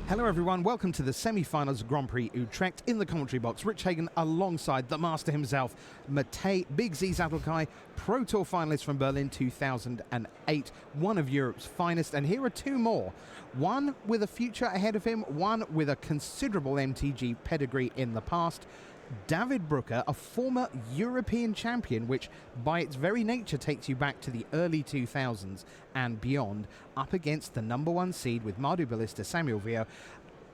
Hello everyone, welcome to the semi-finals of Grand Prix Utrecht. In the commentary box, Rich Hagen alongside the master himself, Matej Big Z Zatlkai, Pro Tour finalist from Berlin 2008, one of Europe's finest, and here are two more. One with a future ahead of him, one with a considerable MTG pedigree in the past. David Brucker, a former European champion, which by its very nature takes you back to the early 2000s and beyond, up against the number one seed with Mardu Ballista, Samuel Vuillot.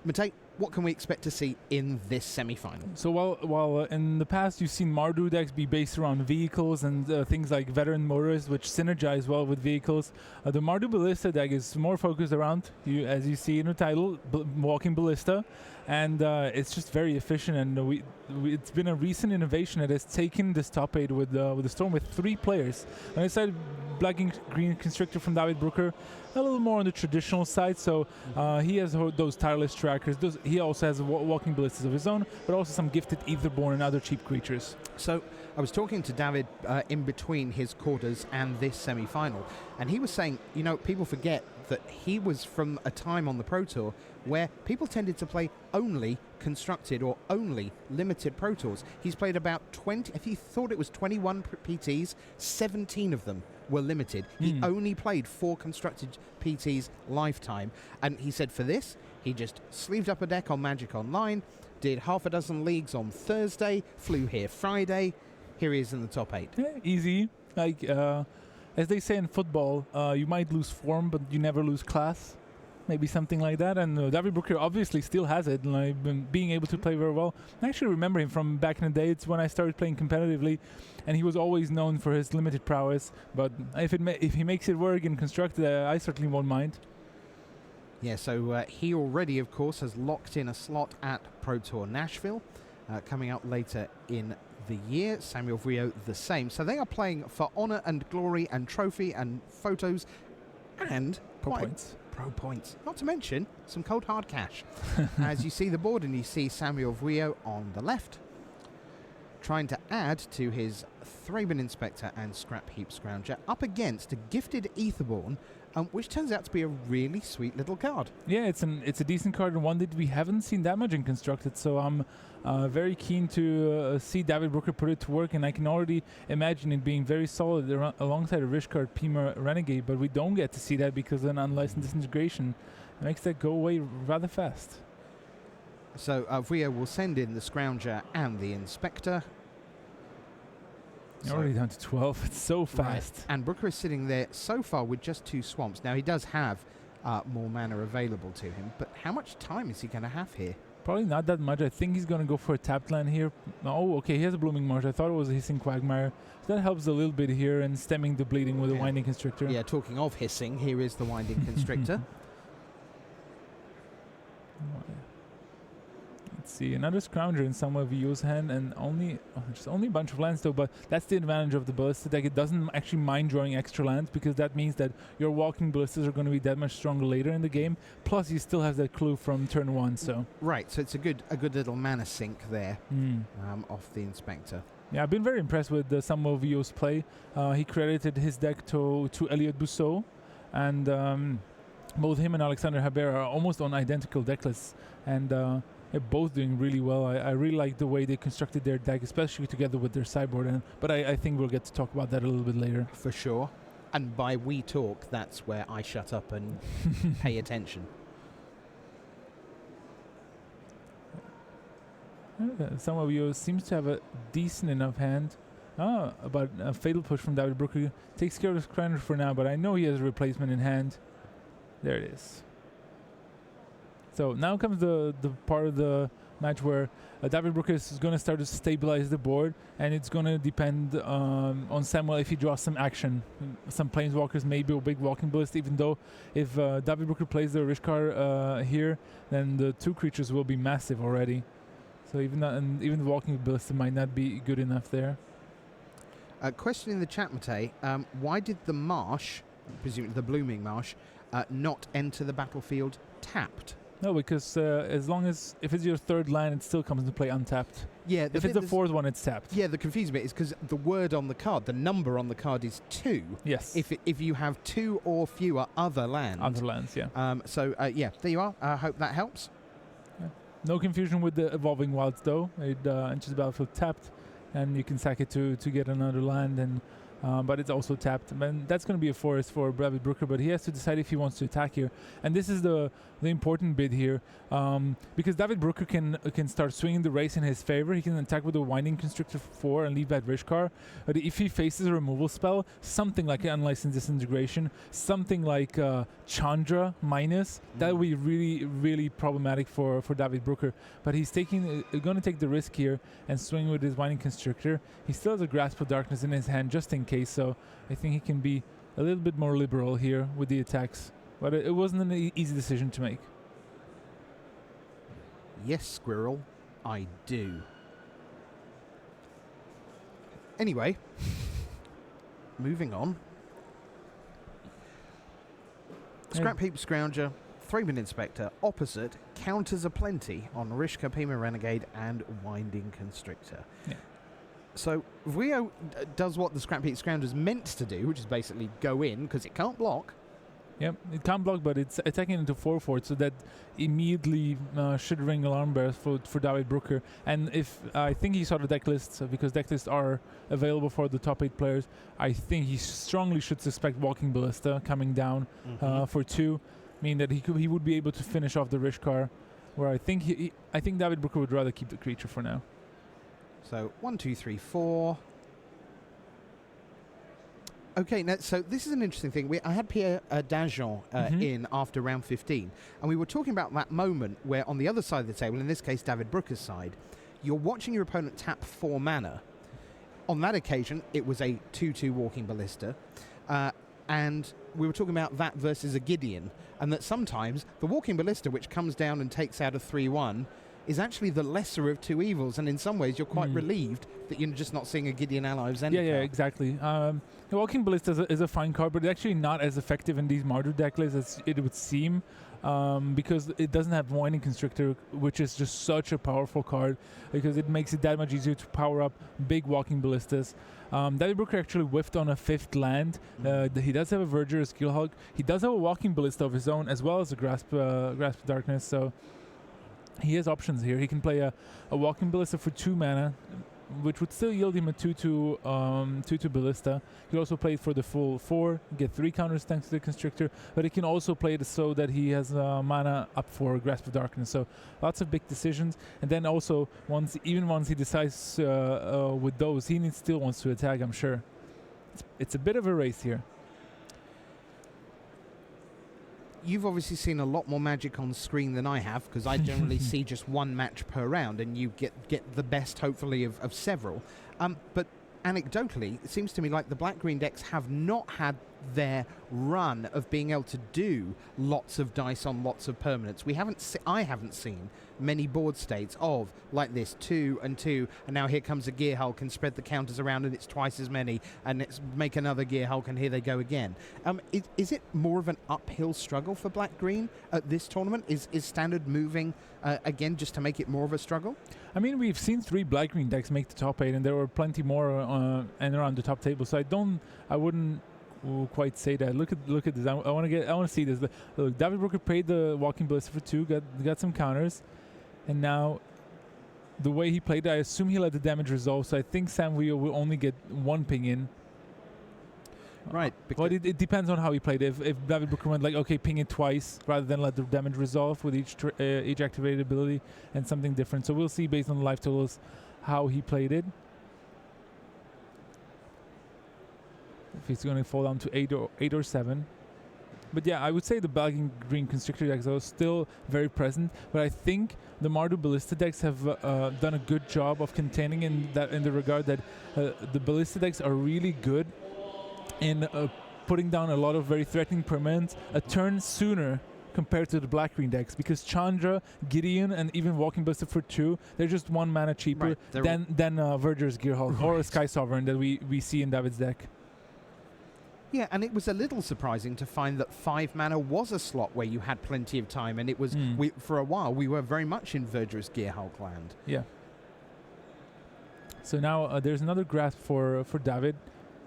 Matej, what can we expect to see in this semi-final? So while in the past you've seen Mardu decks be based around vehicles and things like veteran motors, which synergize well with vehicles, the Mardu Ballista deck is more focused around, as you see in the title, walking ballista, and it's just very efficient. And it's been a recent innovation that has taken this top 8 with the Storm with 3 players. And I decided Black and Green Constrictor from David Brucker, a little more on the traditional side, so he has those tireless trackers. He also has walking ballistas of his own, but also some gifted Etherborn and other cheap creatures. So I was talking to David in between his quarters and this semi-final, and he was saying, you know, people forget that he was from a time on the Pro Tour where people tended to play only constructed or only limited Pro Tours. He's played about 20, if he thought it was 21 PTs, 17 of them were limited. He only played 4 constructed PTs lifetime, and he said for this, he just sleeved up a deck on Magic Online, did half a dozen leagues on Thursday, flew here Friday, here he is in the top 8. Yeah, easy. Like, as they say in football, you might lose form, but you never lose class. Maybe something like that. And David Brucker obviously still has it, like being able to play very well. I actually remember him from back in the day. It's when I started playing competitively, and he was always known for his limited prowess. But if he makes it work in constructed, I certainly won't mind. Yeah, so he already, of course, has locked in a slot at Pro Tour Nashville, coming up later in the year. Samuel Vuillot the same. So they are playing for honor and glory and trophy and photos and Pro points. Pro points. Not to mention some cold hard cash. As you see the board and you see Samuel Vuillot on the left, trying to add to his Thraben Inspector and Scrap Heap Scrounger up against a gifted Etherborn, which turns out to be a really sweet little card. Yeah, it's a decent card and one that we haven't seen that much in constructed, so I'm very keen to see David Brucker put it to work, and I can already imagine it being very solid alongside a Rish card Pima Renegade, but we don't get to see that because of an unlicensed disintegration. It makes that go away rather fast. So Vuillot will send in the Scrounger and the Inspector. So already down to 12. It's so fast. Right. And Brucker is sitting there so far with just 2 swamps. Now, he does have more mana available to him, but how much time is he going to have here? Probably not that much. I think he's going to go for a tapped land here. Oh, okay, he has a Blooming Marsh. I thought it was a Hissing Quagmire. So that helps a little bit here and stemming the bleeding with a Winding Constrictor. Yeah, talking of hissing, here is the Winding Constrictor. Let's see, another Scrounger in Samuel Vuillot's hand, and just only a bunch of lands though, but that's the advantage of the Ballista deck. It doesn't actually mind drawing extra lands, because that means that your walking Ballistas are going to be that much stronger later in the game, plus he still has that clue from turn 1, so... Right, so it's a good little mana sink there off the Inspector. Yeah, I've been very impressed with Samuel Vuillot's play. He credited his deck to Elliot Bousseau, and both him and Alexander Haber are almost on identical deck lists, and they're both doing really well. I really like the way they constructed their deck, especially together with their sideboard. But I think we'll get to talk about that a little bit later. For sure. And by we talk, that's where I shut up and pay attention. Samuel Vuillot seems to have a decent enough hand. But a Fatal Push from David Brucker takes care of his Scrounger for now, but I know he has a replacement in hand. There it is. So now comes the part of the match where David Brucker is going to start to stabilize the board, and it's going to depend on Samuel if he draws some action. Some Planeswalkers, maybe a big Walking Ballista, even though if David Brucker plays the Rishkar here, then the 2 creatures will be massive already. So even the Walking Ballista might not be good enough there. Question in the chat, Matej. Why did the Marsh, presumably the Blooming Marsh, not enter the battlefield tapped? No, because as long as if it's your third land, it still comes into play untapped. Yeah, If it's the fourth one, it's tapped. Yeah, the confusing bit is because the word on the card, the number on the card is 2. Yes. If you have 2 or fewer other lands. Other lands, yeah. Yeah, there you are. I hope that helps. Yeah. No confusion with the Evolving Wilds, though. It enters the battlefield tapped, and you can sack it to get another land, and but it's also tapped. And that's going to be a forest for David Brucker, but he has to decide if he wants to attack here. And this is the important bit here, because David Brucker can start swinging the race in his favor. He can attack with a Winding Constrictor for 4 and leave that Rishkar. But if he faces a removal spell, something like an Unlicensed Disintegration, something like Chandra minus, that would be really, really problematic for David Brucker. But he's going to take the risk here and swing with his Winding Constrictor. He still has a Grasp of Darkness in his hand just in case, so I think he can be a little bit more liberal here with the attacks. But it wasn't an easy decision to make. Yes, Squirrel, I do. Anyway, moving on. Scrap Heap Scrounger, 3-man Inspector, opposite, counters aplenty on Rishka, Pima Renegade, and Winding Constrictor. Yeah. So Vuillot does what the Scrap Heap Scrounger is meant to do, which is basically go in, because it can't block. Yep, it can't block, but it's attacking into 4/4, so that immediately should ring alarm bells for David Brucker. And if I think he saw the deck lists, because deck lists are available for the top 8 players, I think he strongly should suspect Walking Ballista coming down for 2, meaning that he would be able to finish off the Rishkar, where I think David Brucker would rather keep the creature for now. So 1, 2, 3, 4. Okay, now, so this is an interesting thing. I had Pierre Dajon in after round 15, and we were talking about that moment where on the other side of the table, in this case David Brucker's side, you're watching your opponent tap 4 mana. On that occasion, it was a 2/2 Walking Ballista, and we were talking about that versus a Gideon, and that sometimes the Walking Ballista, which comes down and takes out a 3/1, is actually the lesser of 2 evils, and in some ways you're quite relieved that you're just not seeing a Gideon ally of Zendikar. Yeah, exactly. The Walking Ballista is a fine card, but it's actually not as effective in these Mardu deck lists as it would seem, because it doesn't have Winding Constrictor, which is just such a powerful card, because it makes it that much easier to power up big Walking Ballistas. David Brucker actually whiffed on a 5th land. He does have a Verger's Gearhulk. He does have a Walking Ballista of his own, as well as a Grasp of Darkness, so he has options here. He can play a Walking Ballista for 2 mana, which would still yield him a 2/2 Ballista. He could also play it for the full 4, get 3 counters thanks to the Constrictor, but he can also play it so that he has mana up for Grasp of Darkness. So lots of big decisions. And then also, once he decides with those, he still wants to attack, I'm sure. It's a bit of a race here. You've obviously seen a lot more Magic on screen than I have, because I generally see just 1 match per round, and you get the best, hopefully, of several. But anecdotally, it seems to me like the black-green decks have not had their run of being able to do lots of dice on lots of permanents. I haven't seen many board states of like this 2 and 2, and now here comes a Gearhulk and spread the counters around and it's twice as many, and it's make another Gearhulk and here they go again. Is it more of an uphill struggle for black-green at this tournament? Is Standard moving again just to make it more of a struggle? I mean, we've seen 3 black-green decks make the top 8, and there were plenty more and around the top table. So I wouldn't quite say that. Look at this. I want to see this. Look, David Brucker paid the Walking Ballista for 2, got some counters, and now the way he played it, I assume he let the damage resolve. So I think Samuel Vuillot will only get 1 ping in. Right. But it depends on how he played. If David Brucker went like, okay, ping it twice rather than let the damage resolve with each activated ability and something different. So we'll see based on the life totals how he played it. If he's going to fall down to 8 or 7. But yeah, I would say the black-green Constrictor decks are still very present, but I think the Mardu Ballista decks have done a good job of containing in the regard that the Ballista decks are really good in putting down a lot of very threatening permanents a turn sooner compared to the black-green decks, because Chandra, Gideon, and even Walking Ballista for 2, they're just 1 mana cheaper than Verger's Gearhulk or a Sky Sovereign that we see in David's deck. Yeah, and it was a little surprising to find that 5 mana was a slot where you had plenty of time, and it was for a while we were very much in Verdurous Gearhulk land. Yeah. So now there's another grasp for David,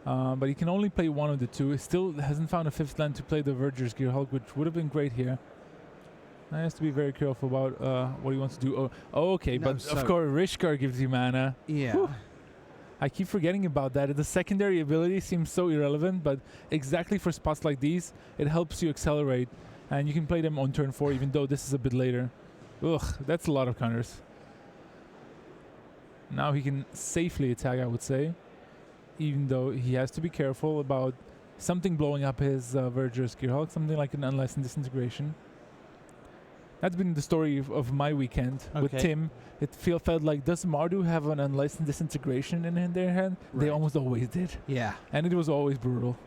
but he can only play one of the two. He still hasn't found a 5th land to play the Verdurous Gearhulk, which would have been great here. He has to be very careful about what he wants to do. Oh, okay, No, but so- of course Rishkar gives you mana. Yeah. Whew. I keep forgetting about that. The secondary ability seems so irrelevant, but exactly for spots like these, it helps you accelerate, and you can play them on turn 4, even though this is a bit later. Ugh, that's a lot of counters. Now he can safely attack, I would say, even though he has to be careful about something blowing up his Verdurous Gearhulk, something like an Unlicensed Disintegration. That's been the story of my weekend with Okay. Tim. It felt like, does Mardu have an Unlicensed Disintegration in their hand? They Right. almost always did. Yeah. And it was always brutal.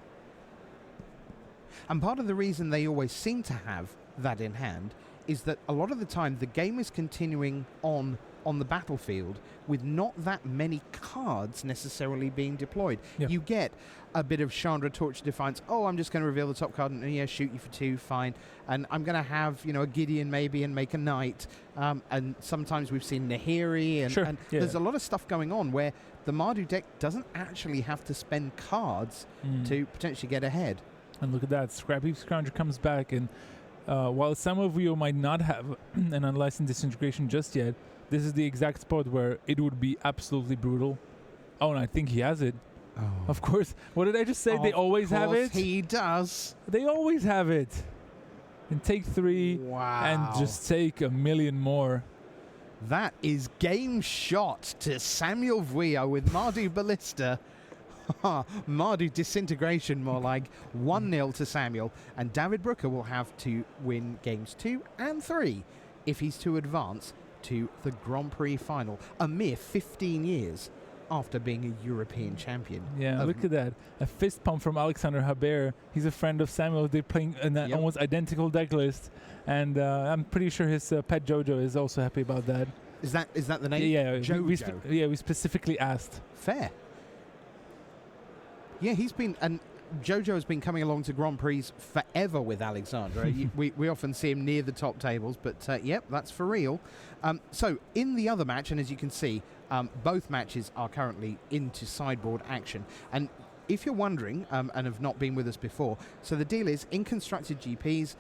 And part of the reason they always seem to have that in hand is that a lot of the time the game is continuing on the battlefield with not that many cards necessarily being deployed. Yep. You get a bit of Chandra Torch of Defiance. Oh, I'm just going to reveal the top card and yeah, shoot you for 2, fine. And I'm going to have, a Gideon maybe and make a knight. And sometimes we've seen Nahiri and, Sure, and yeah. there's a lot of stuff going on where the Mardu deck doesn't actually have to spend cards to potentially get ahead. And look at that. Scrappy Scrounger comes back, and while Samuel Vuillot might not have an Unlicensed Disintegration just yet, this is the exact spot where it would be absolutely brutal. Oh, and I think he has it. Oh. Of course. What did I just say? They always have it? He does. They always have it. And take 3 Wow. and just take a million more. That is game shot to Samuel Vuillot with Mardu Ballista. Mardu Disintegration, more like 1-0 to Samuel. And David Brucker will have to win games 2 and 3 if he's to advance to the Grand Prix final, a mere 15 years after being a European champion. Yeah, look at that. A fist pump from Alexander Haber. He's a friend of Samuel. They're playing an almost identical deck list. And I'm pretty sure his pet Jojo is also happy about that. Is that the name? Yeah, Jojo. we specifically asked. Fair. Yeah, he's been, and Jojo has been coming along to Grand Prix forever with Alexandra. we often see him near the top tables, but yep, that's for real. So in the other match, and as you can see, both matches are currently into sideboard action. And if you're wondering, and have not been with us before, so the deal is, in constructed GPs,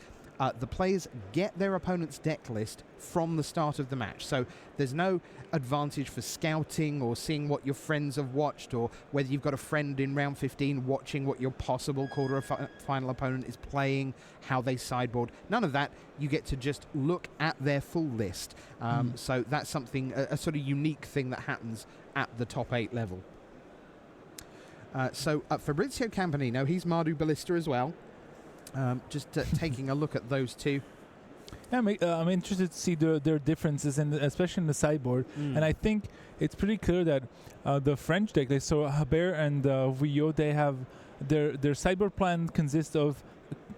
the players get their opponent's deck list from the start of the match. So there's no advantage for scouting or seeing what your friends have watched, or whether you've got a friend in round 15 watching what your possible quarter-final opponent is playing, how they sideboard. None of that. You get to just look at their full list. So that's something, a sort of unique thing that happens at the top 8 level. So Fabrizio Campanino, he's Mardu Ballista as well. Just taking a look at those two. Yeah, I'm interested to see their differences, especially in the sideboard. And I think it's pretty clear that the French deck, so Haber and Vuillot, they have their sideboard plan consists of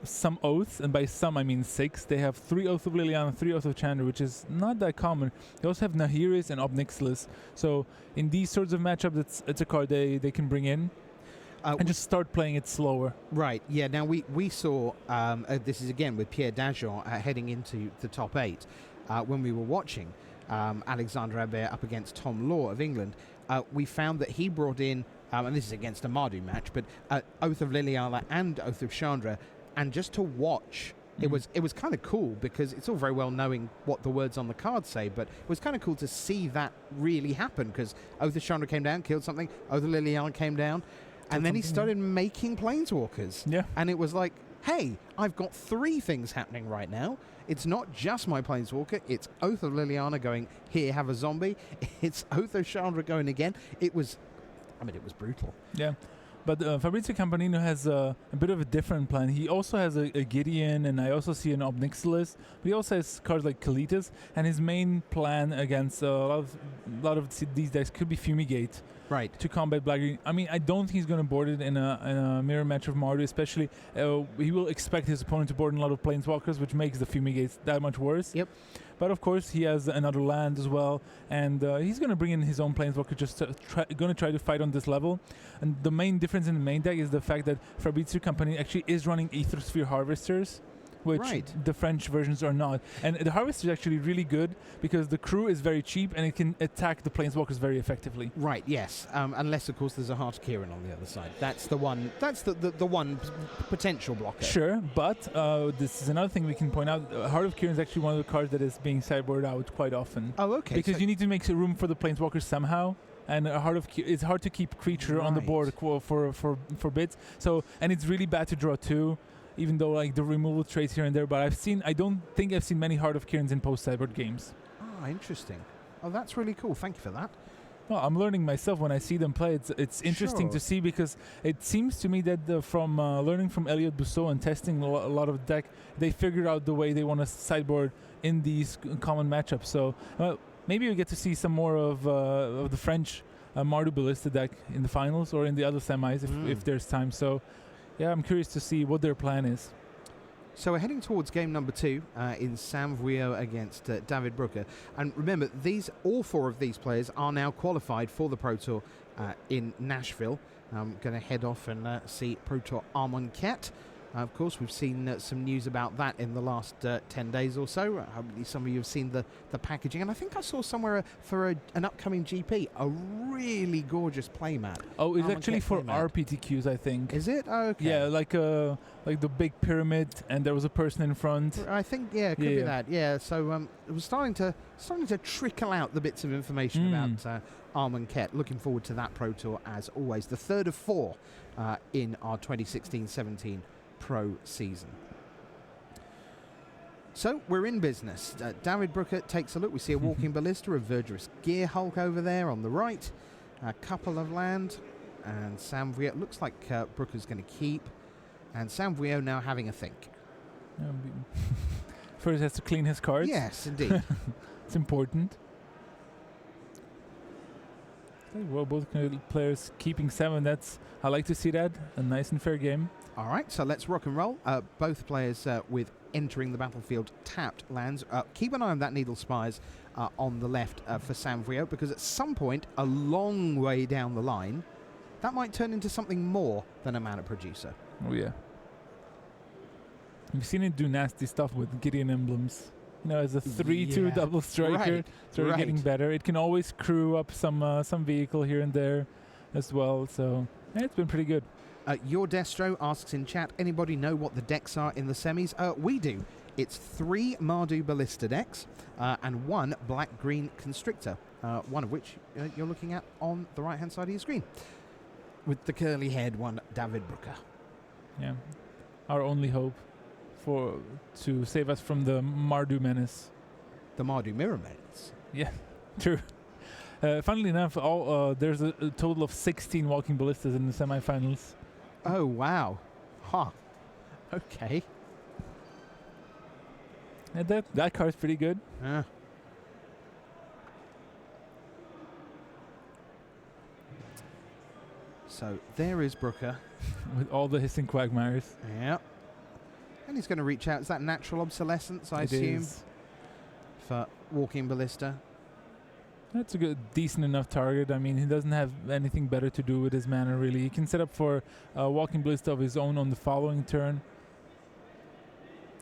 some oaths, and by some I mean 6. They have 3 Oath of Liliana, 3 Oath of Chandra, which is not that common. They also have Nahiris and Obnixilis. So in these sorts of matchups, it's a card they can bring in. And just start playing it slower. Right, yeah. Now, we saw, this is again with Pierre Dajon heading into the top 8, when we were watching Alexandre Habert up against Tom Law of England. We found that he brought in, and this is against a Mardu match, but Oath of Liliana and Oath of Chandra, and just to watch, it was kind of cool, because it's all very well knowing what the words on the card say, but it was kind of cool to see that really happen, because Oath of Chandra came down, killed something, Oath of Liliana came down, and then he started making planeswalkers. Yeah. And it was like, hey, I've got 3 things happening right now. It's not just my planeswalker. It's Oath of Liliana going, here, have a zombie. It's Oath of Chandra going again. It was brutal. Yeah. But Fabrizio Campanino has a bit of a different plan. He also has a Gideon, and I also see an Obnixilis. But he also has cards like Kalitas, and his main plan against a lot of these decks could be Fumigate. Right. To combat Black-Green. I mean, I don't think he's going to board it in a mirror match of Mardu, especially. He will expect his opponent to board in a lot of Planeswalkers, which makes the Fumigates that much worse. Yep. But of course, he has another land as well, and he's going to bring in his own planeswalker, just going to try to fight on this level. And the main difference in the main deck is the fact that Fabrizio Company actually is running Aethersphere Harvesters, which the French versions are not. And the Harvester is actually really good because the crew is very cheap and it can attack the planeswalkers very effectively. Right, yes. Unless, of course, there's a Heart of Kieran on the other side. That's the one. That's the one potential blocker. Sure, but this is another thing we can point out. Heart of Kieran is actually one of the cards that is being sideboarded out quite often. Oh, okay. Because you need to make room for the planeswalkers somehow. And it's hard to keep creature on the board for bits. So, and it's really bad to draw 2. Even though like the removal traits here and there, but I don't think I've seen many Heart of Kierans in post-sideboard games. Ah, interesting. Oh, that's really cool. Thank you for that. Well, I'm learning myself when I see them play. It's interesting to see because it seems to me that from learning from Elliot Bousseau and testing a lot of the deck, they figured out the way they want to sideboard in these common matchups. So maybe we get to see some more of the French Mardu Ballista deck in the finals or in the other semis if there's time. So. Yeah, I'm curious to see what their plan is. So we're heading towards game number 2 in Sam Vuillot against David Brucker. And remember, all 4 of these players are now qualified for the Pro Tour in Nashville. I'm going to head off and see Pro Tour Armonquette. Of course, we've seen some news about that in the last 10 days or so. Hopefully some of you have seen the packaging. And I think I saw somewhere for an upcoming GP, a really gorgeous playmat. Oh, it's actually for RPTQs, I think. Is it? Oh, okay. Yeah, like the big pyramid, and there was a person in front. I think, it could be that. Yeah, so it was starting to trickle out the bits of information about Armonquette. Looking forward to that Pro Tour, as always. The third of 4 in our 2016-17 Pro season. So we're in business. David Brucker takes a look. We see a Walking Ballista, a Verdurous Gear Hulk over there on the right, a couple of land, and Sam Vuillot looks like Brucker's going to keep, and Sam Vuillot now having a think. First he has to clean his cards. Yes, indeed. It's important. Well, both players keeping 7. I like to see that. A nice and fair game. All right, so let's rock and roll. Both players with entering the battlefield tapped lands. Keep an eye on that Needle Spires on the left for Sam Vuillot, because at some point, a long way down the line, that might turn into something more than a mana producer. Oh, yeah. We've seen it do nasty stuff with Gideon Emblems. As a 3/2 double striker, it's getting better. It can always crew up some vehicle here and there as well. So it's been pretty good. Your Destro asks in chat, anybody know what the decks are in the semis? We do. It's 3 Mardu Ballista decks and 1 Black-Green Constrictor, one of which you're looking at on the right-hand side of your screen, with the curly-haired one, David Brucker. Yeah, our only hope to save us from the Mardu menace. The Mardu Mirror Menace. Yeah, true. Funnily enough, there's a total of 16 Walking Ballistas in the semifinals. Oh, wow. Huh. Okay. And that card's pretty good. So there is Brucker. With all the hissing quagmires. Yeah. And he's going to reach out. Is that Natural Obsolescence, I assume? For Walking Ballista. That's a decent enough target. I mean, he doesn't have anything better to do with his mana, really. He can set up for a Walking Ballista of his own on the following turn.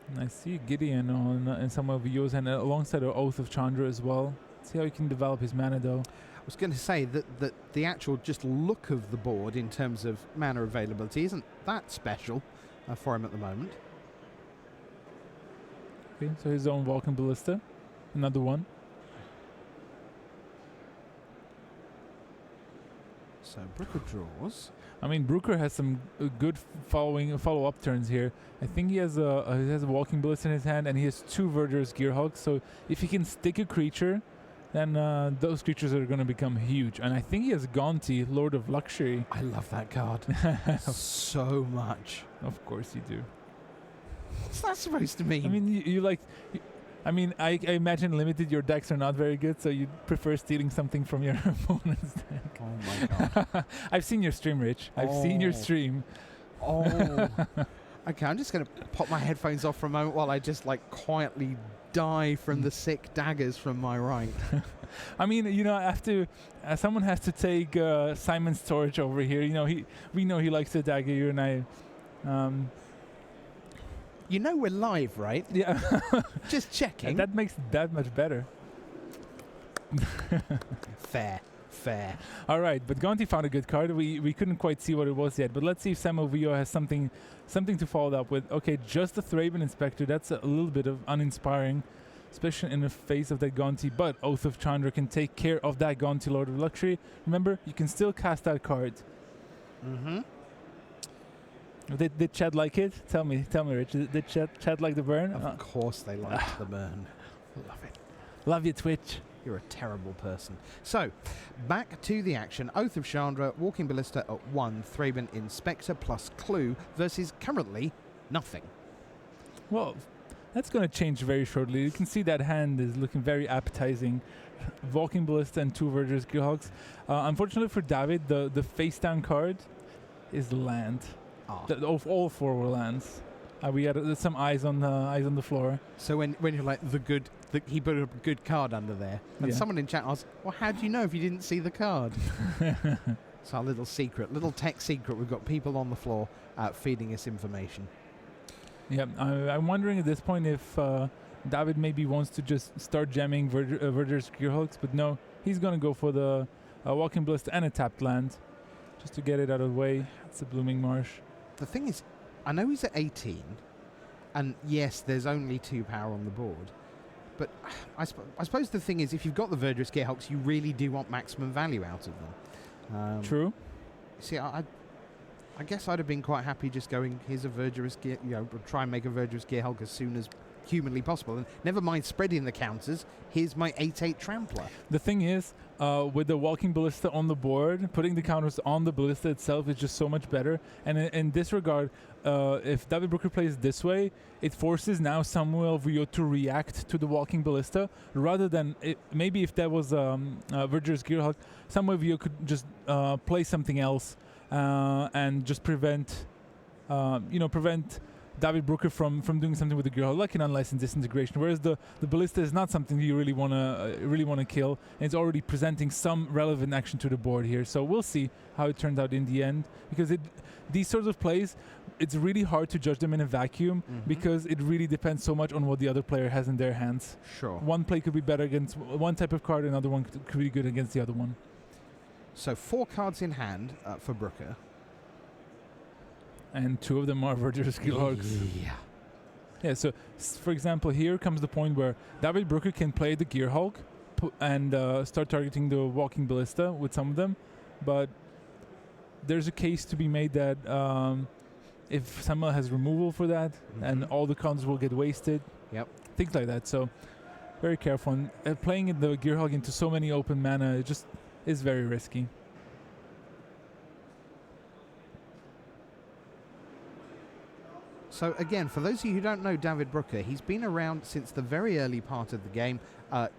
And I see Gideon on Samuel Vuillot's hand alongside an Oath of Chandra as well. See how he can develop his mana, though. I was going to say that the actual just look of the board in terms of mana availability isn't that special for him at the moment. Okay, so his own Walking Ballista. Another one. So Brucker draws. I mean, Brucker has some good follow-up turns here. I think he has a Walking Ballista in his hand, and he has 2 Verdurous Gear Hulks. So if he can stick a creature, then those creatures are going to become huge. And I think he has Gonti, Lord of Luxury. I love that card so much. Of course you do. What's that supposed to mean? I mean, I imagine limited your decks are not very good, so you prefer stealing something from your opponent's deck. Oh my god. I've seen your stream, Rich. I've seen your stream. Oh. Okay, I'm just going to pop my headphones off for a moment while I just quietly die from the sick daggers from my right. I mean, I have to. Someone has to take Simon's torch over here. We know he likes to dagger you, and I. We're live, right? Yeah. Just checking. That makes it that much better. Fair. All right, but Gonti found a good card. We couldn't quite see what it was yet, but let's see if Samuel Vuillot has something to follow up with. Okay, just the Thraben Inspector. That's a little bit of uninspiring, especially in the face of that Gonti. But Oath of Chandra can take care of that Gonti Lord of Luxury. Remember, you can still cast that card. Mm-hmm. Did Chad like it? Tell me, Rich. Did Chad like the burn? Of course they liked the burn. Love it. Love you, Twitch. You're a terrible person. So, back to the action. Oath of Chandra, Walking Ballista at 1, Thraben Inspector plus Clue versus currently nothing. Well, that's going to change very shortly. You can see that hand is looking very appetizing. Walking Ballista and 2 Verger's Gearhulks. Unfortunately for David, the face down card is land. Of all 4 were lands. We had some eyes on the floor. So when you're like he put a good card under there, and someone in chat asked, "Well, how do you know if you didn't see the card?" It's our little secret, little tech secret. We've got people on the floor feeding us information. Yeah, I'm wondering at this point if David maybe wants to just start jamming Verger's Gearhulks, but no, he's gonna go for the Walking Ballista and a tapped land, just to get it out of the way. It's a Blooming Marsh. The thing is, I know he's at 18, and yes, there's only 2 power on the board, but I suppose the thing is, if you've got the Verger's Gearhulks, you really do want maximum value out of them. True. See, I guess I'd have been quite happy just going, here's a Verger's Gear, try and make a Verger's Gearhulk as soon as humanly possible, and never mind spreading the counters, here's my 8/8 Trampler. The thing is, with the Walking Ballista on the board, putting the counters on the Ballista itself is just so much better. And in this regard, if David Brucker plays this way, it forces now Samuel Vuillot to react to the Walking Ballista, rather than maybe if that was Verger's Gearhulk, Samuel Vuillot could just play something else and just prevent David Brucker from doing something with the Gearhulk, like an unlicensed disintegration. Whereas the Ballista is not something you really wanna kill, and it's already presenting some relevant action to the board here. So we'll see how it turns out in the end, because these sorts of plays, it's really hard to judge them in a vacuum, because it really depends so much on what the other player has in their hands. Sure. One play could be better against one type of card, another one could be good against the other one. So 4 cards in hand for Brucker. And 2 of them are Verger's Gearhulks. Yeah, so for example, here comes the point where David Brucker can play the Gearhulk and start targeting the Walking Ballista with some of them, but there's a case to be made that if Samuel has removal for that, and all the counters will get wasted. Yep. Things like that, so very careful. And playing the Gearhulk into so many open mana, it just is very risky. So again, for those of you who don't know David Brucker, he's been around since the very early part of the game,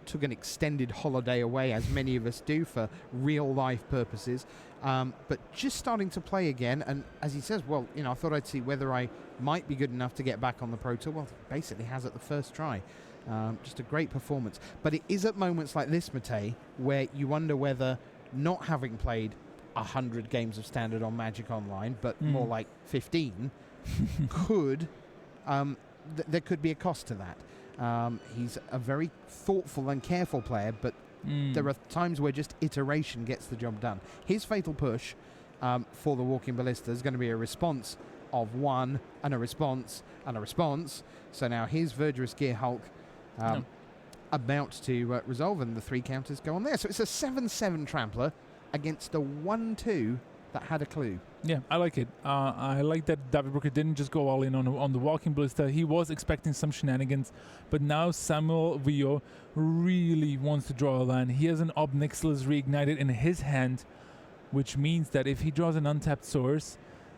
took an extended holiday away, as many of us do, for real-life purposes, but just starting to play again, and as he says, well, I thought I'd see whether I might be good enough to get back on the Pro Tour. Well, basically has at the first try. Just a great performance. But it is at moments like this, Matej, where you wonder whether, not having played 100 games of Standard on Magic Online, but more like 15, there could be a cost to that. He's a very thoughtful and careful player, but there are times where just iteration gets the job done. His Fatal Push for the Walking Ballista is going to be a response of 1 and a response and a response. So now his Verger's Gearhulk about to resolve, and the 3 counters go on there. So it's a 7/7 Trampler against a 1/2 that had a clue. Yeah, I like it. I like that David Brucker didn't just go all in on the Walking Ballista. He was expecting some shenanigans, but now Samuel Vuillot really wants to draw a land. He has an Ob Nixilis Reignited in his hand, which means that if he draws an untapped source,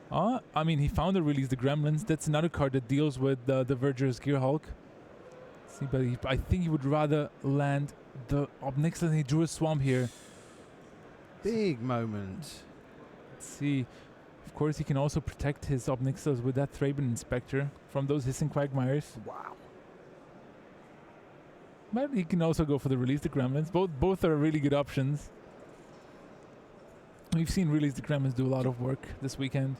he found to release the Gremlins. That's another card that deals with the Verger's Gearhulk. See, but I think he would rather land the Ob Nixilis. He drew a Swamp here. Big moment. Let's see. Of course, he can also protect his Ob Nixilis with that Thraben Inspector from those Hissing Quagmires. Wow. But he can also go for the Release the Gremlins. Both are really good options. We've seen Release the Gremlins do a lot of work this weekend.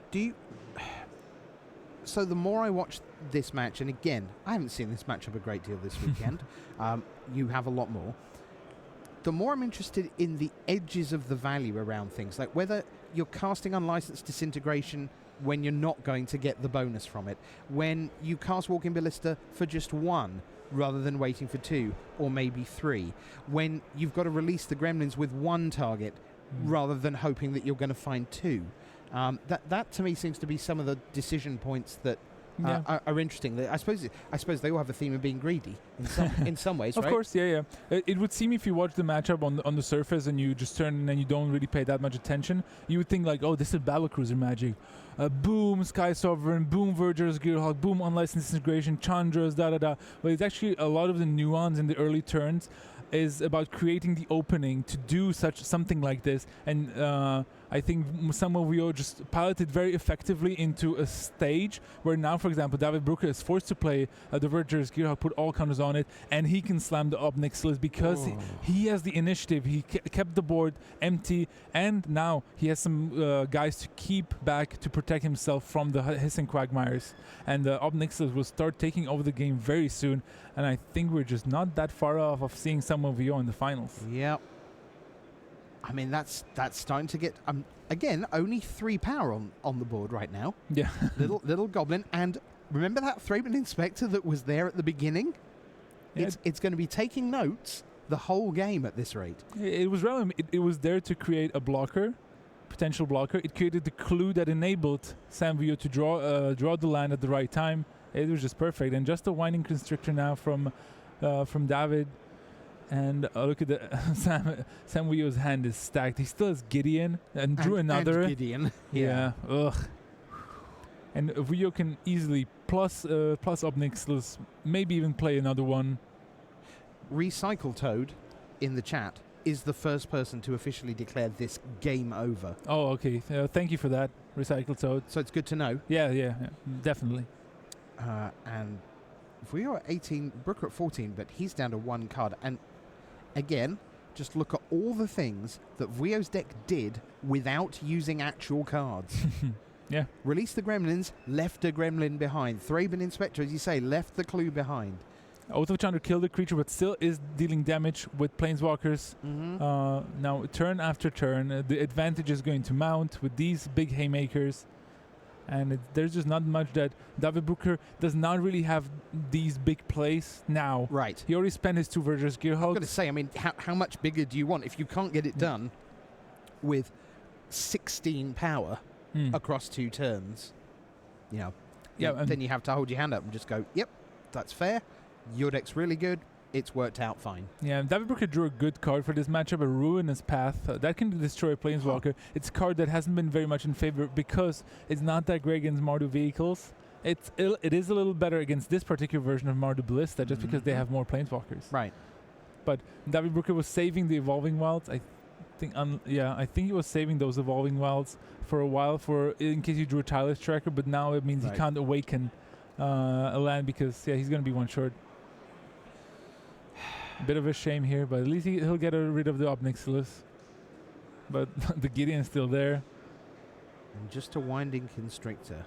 So the more I watch this match, and again, I haven't seen this matchup a great deal this weekend. You have a lot more. The more I'm interested in the edges of the value around things, like whether you're casting Unlicensed Disintegration when you're not going to get the bonus from it, when you cast Walking Ballista for just 1 rather than waiting for 2 or maybe 3, when you've got to release the Gremlins with 1 target rather than hoping that you're going to find 2. That to me seems to be some of the decision points that are interesting. I suppose they all have a theme of being greedy in some ways, Of right? course, yeah. It would seem if you watch the matchup on the surface and you just turn and you don't really pay that much attention, you would think like, oh, this is Battlecruiser magic. Boom, Sky Sovereign, boom, Verger's Gearhawk, boom, Unlicensed Disintegration, Chandras, da-da-da. But it's actually a lot of the nuance in the early turns is about creating the opening to do something like this. And I think Samuel Vuillot just piloted very effectively into a stage where now, for example, David Brucker is forced to play the Verger's Gearhawk, put all counters on it, and he can slam the Ob Nixilis because he has the initiative. He kept the board empty, and now he has some guys to keep back to protect himself from the hissing quagmires. And Ob Nixilis will start taking over the game very soon, and I think we're just not that far off of seeing Samuel Vuillot in the finals. Yep. I mean, that's starting to get... again, only 3 power on the board right now. Yeah. little Goblin. And remember that Thraben Inspector that was there at the beginning? Yeah. It's going to be taking notes the whole game at this rate. It was relevant. It was there to create a blocker, potential blocker. It created the clue that enabled Sam Vuillot to draw the land at the right time. It was just perfect. And just a Winding Constrictor now from David. And look at the Sam Vuillot's hand is stacked. He still has Gideon and drew another. And Gideon. Yeah. Ugh. And Vuillot can easily plus Ob Nixilis, maybe even play another one. Recycle Toad in the chat is the first person to officially declare this game over. Oh, okay. Thank you for that, Recycle Toad. So it's good to know. Yeah, definitely. And Vuillot at 18, Brooker at 14, but he's down to 1 card. And again, just look at all the things that Vuillot's deck did without using actual cards. Yeah. Release the Gremlins, left a Gremlin behind. Thraben Inspector, as you say, left the clue behind. Auto Chandra killed the creature, but still is dealing damage with Planeswalkers. Now, turn after turn, the advantage is going to mount with these big haymakers. And there's just not much that David Brucker does not really have these big plays now. Right. He already spent his 2 Verger's Gearhawks. I'm going to say, I mean, how much bigger do you want? If you can't get it done with 16 power across 2 turns, then you have to hold your hand up and just go, yep, that's fair. Your deck's really good. It's worked out fine. Yeah, David Brucker drew a good card for this matchup, a Ruinous Path. That can destroy a Planeswalker. It's a card that hasn't been very much in favor because it's not that great against Mardu vehicles. It is a little better against this particular version of Mardu Ballista just because they have more Planeswalkers. Right. But David Brucker was saving the Evolving Wilds. I think he was saving those Evolving Wilds for a while in case you drew a Tireless Tracker, but now it means he can't awaken a land because he's going to be 1 short. Bit of a shame here, but at least he'll get rid of the Ob Nixilis. But the Gideon's still there. And just a Winding Constrictor.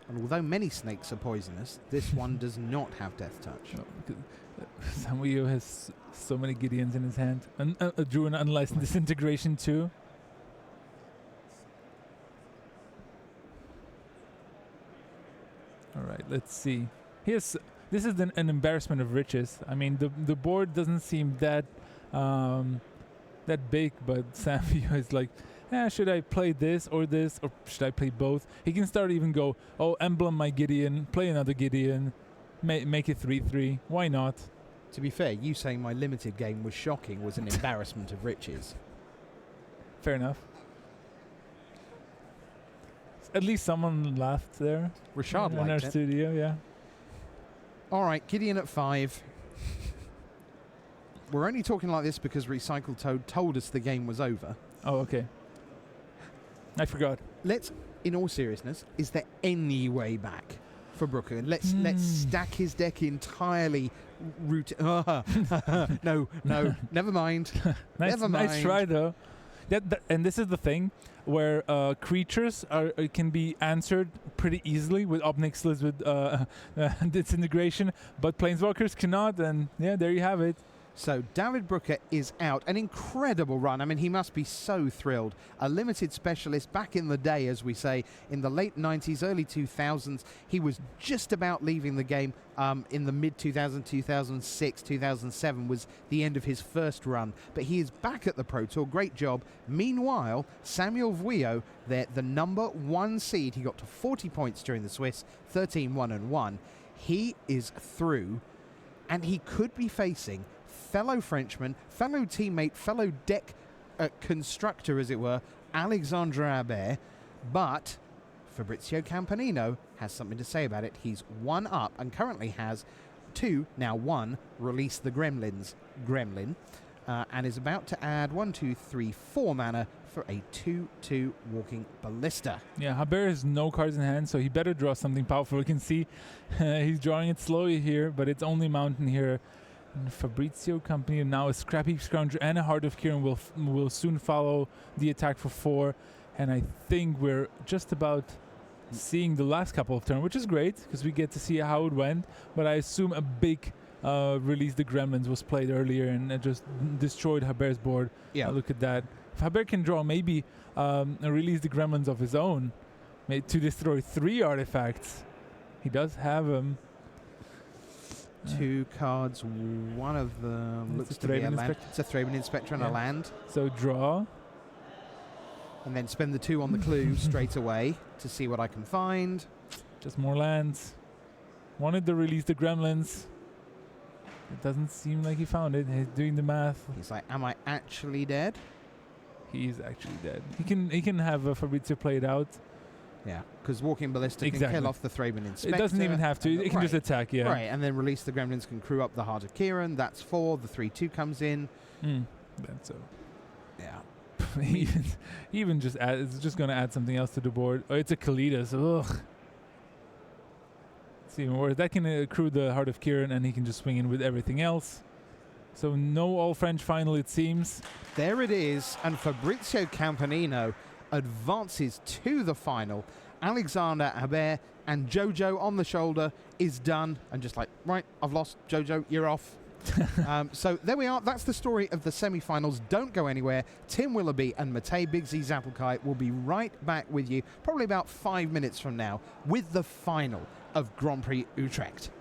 And although many snakes are poisonous, this one does not have Death Touch. No, Samuel has so many Gideons in his hand. And drew an Unlicensed Disintegration too. Alright, let's see. This is an embarrassment of riches. I mean, the board doesn't seem that big, but Sam Vuillot is like, should I play this, or should I play both? He can start even go, emblem my Gideon, play another Gideon, make it 3/3. Why not? To be fair, you saying my limited game was shocking was an embarrassment of riches. Fair enough. At least someone laughed there. Rashad in liked our it. studio, yeah. All right, Gideon at 5. We're only talking like this because Recycle Toad told us the game was over. Oh, okay. I forgot. In all seriousness, is there any way back? for Brucker. Let's stack his deck entirely. No, never mind. Never mind. Nice try though. And this is the thing where creatures can be answered pretty easily with Obnixilis with Disintegration, but Planeswalkers cannot. And yeah, there you have it. So David Brucker is out. An incredible run. I mean, he must be so thrilled. A limited specialist back in the day, as we say, in the late 90s, early 2000s. He was just about leaving the game in the mid-2000s, 2006, 2007 was the end of his first run. But he is back at the Pro Tour. Great job. Meanwhile, Samuel Vuillot, the number 1 seed, he got to 40 points during the Swiss, 13-1-1. He is through, and he could be facing fellow Frenchman, fellow teammate, fellow deck constructor, as it were, Alexandre Habert. But Fabrizio Campanino has something to say about it. He's 1 up and currently has 2, now 1, release the Gremlin, and is about to add 1, 2, 3, 4 mana for a 2/2 Walking Ballista. Yeah, Habert has no cards in hand, so he better draw something powerful. You can see he's drawing it slowly here, but it's only Mountain here. And Fabrizio Campanino now a Scrappy Scrounger and a Heart of Kiran will soon follow the attack for 4. And I think we're just about seeing the last couple of turns, which is great because we get to see how it went. But I assume a big Release the Gremlins was played earlier and it just destroyed Habert's board. Yeah. Look at that. If Habert can draw maybe Release the Gremlins of his own to destroy 3 artifacts, he does have them. 2 cards, one of them looks to be a land. It's a Thraben Inspector and a land. So draw. And then spend the 2 on the clue straight away to see what I can find. Just more lands. Wanted to release the Gremlins. It doesn't seem like he found it. He's doing the math. He's like, am I actually dead? He is actually dead. He can have Fabrizio play it out. Yeah, because Walking Ballista can kill off the Thraben Inspector. It doesn't even have to. It can just attack, yeah. Right, and then Release the Gremlins can crew up the Heart of Kiran. That's 4. The 3/2 comes in. That's so. Yeah. he even just it's just going to add something else to the board. Oh, it's a Kalidas. Ugh. It's even worse. That can accrue the Heart of Kiran, and he can just swing in with everything else. So no all-French final, it seems. There it is, and Fabrizio Campanino advances to the final. Alexander Habert and Jojo on the shoulder is done, and just like, right, I've lost. Jojo, you're off. So there we are. That's the story of the semi-finals. Don't go anywhere. Tim Willoughby and Matej Big Z Zappelkai will be right back with you probably about 5 minutes from now with the final of Grand Prix Utrecht.